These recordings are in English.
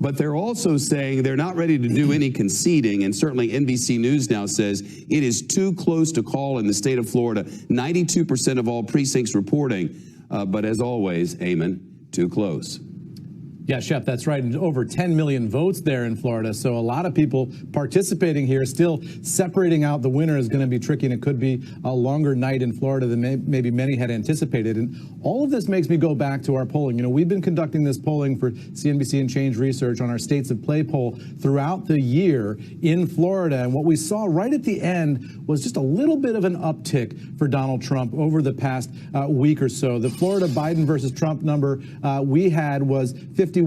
but they're also saying they're not ready to do any conceding, and certainly NBC News now says it is too close to call in the state of Florida. 92% of all precincts reporting, but as always, Eamon, too close. Yeah, Shep, that's right. And over 10 million votes there in Florida. So a lot of people participating here. Still separating out the winner is going to be tricky, and it could be a longer night in Florida than maybe many had anticipated. And all of this makes me go back to our polling. You know, we've been conducting this polling for CNBC and Change Research on our States of Play poll throughout the year in Florida. And what we saw right at the end was just a little bit of an uptick for Donald Trump over the past week or so. The Florida Biden versus Trump number we had was 51-48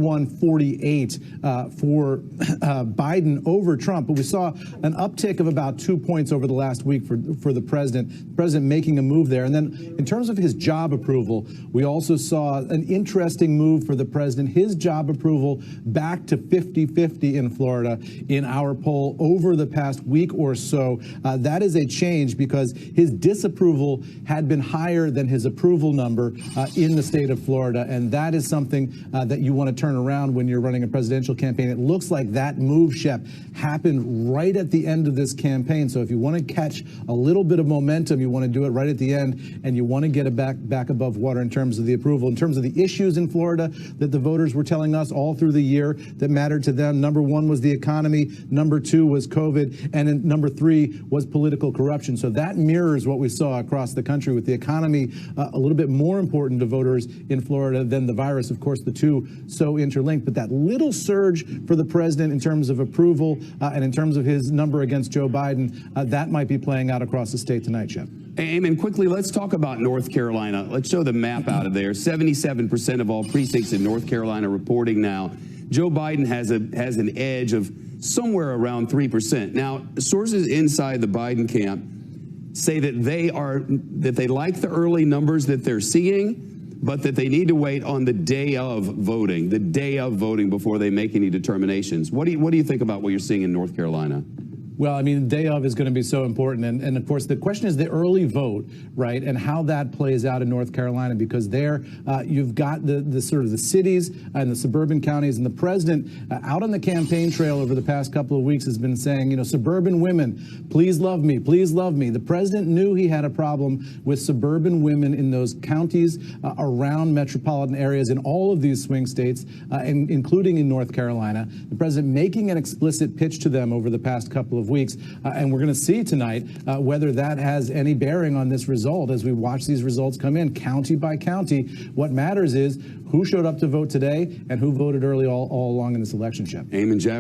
for Biden over Trump. But we saw an uptick of about 2 points over the last week for the president. The president making a move there. And then in terms of his job approval, we also saw an interesting move for the president. His job approval back to 50-50 in Florida in our poll over the past week or so. That is a change because his disapproval had been higher than his approval number in the state of Florida. And that is something that you want to turn around when you're running a presidential campaign. It looks like that move, Shep, happened right at the end of this campaign. So if you want to catch a little bit of momentum, you want to do it right at the end, and you want to get it back above water in terms of the approval. In terms of the issues in Florida that the voters were telling us all through the year that mattered to them, number one was the economy, number two was COVID, and then number three was political corruption. So that mirrors what we saw across the country, with the economy a little bit more important to voters in Florida than the virus. Of course, the two so interlinked, but that little surge for the president in terms of approval and in terms of his number against Joe Biden, that might be playing out across the state tonight, Shep. Eamon, quickly, let's talk about North Carolina. Let's show the map out of there. 77% of all precincts in North Carolina reporting now. Joe Biden has an edge of somewhere around 3%. Now, sources inside the Biden camp say that they like the early numbers that they're seeing, but that they need to wait on the day of voting before they make any determinations. What do you think about what you're seeing in North Carolina? Well, I mean, the day of is going to be so important. And of course, the question is the early vote, right, and how that plays out in North Carolina, because there you've got the sort of the cities and the suburban counties, and the president out on the campaign trail over the past couple of weeks has been saying, you know, suburban women, please love me, please love me. The president knew he had a problem with suburban women in those counties around metropolitan areas in all of these swing states, including in North Carolina. The president making an explicit pitch to them over the past couple of weeks, and we're going to see tonight whether that has any bearing on this result as we watch these results come in county by county. What matters is who showed up to vote today and who voted early all along in this election, Shep. Eamon Javers.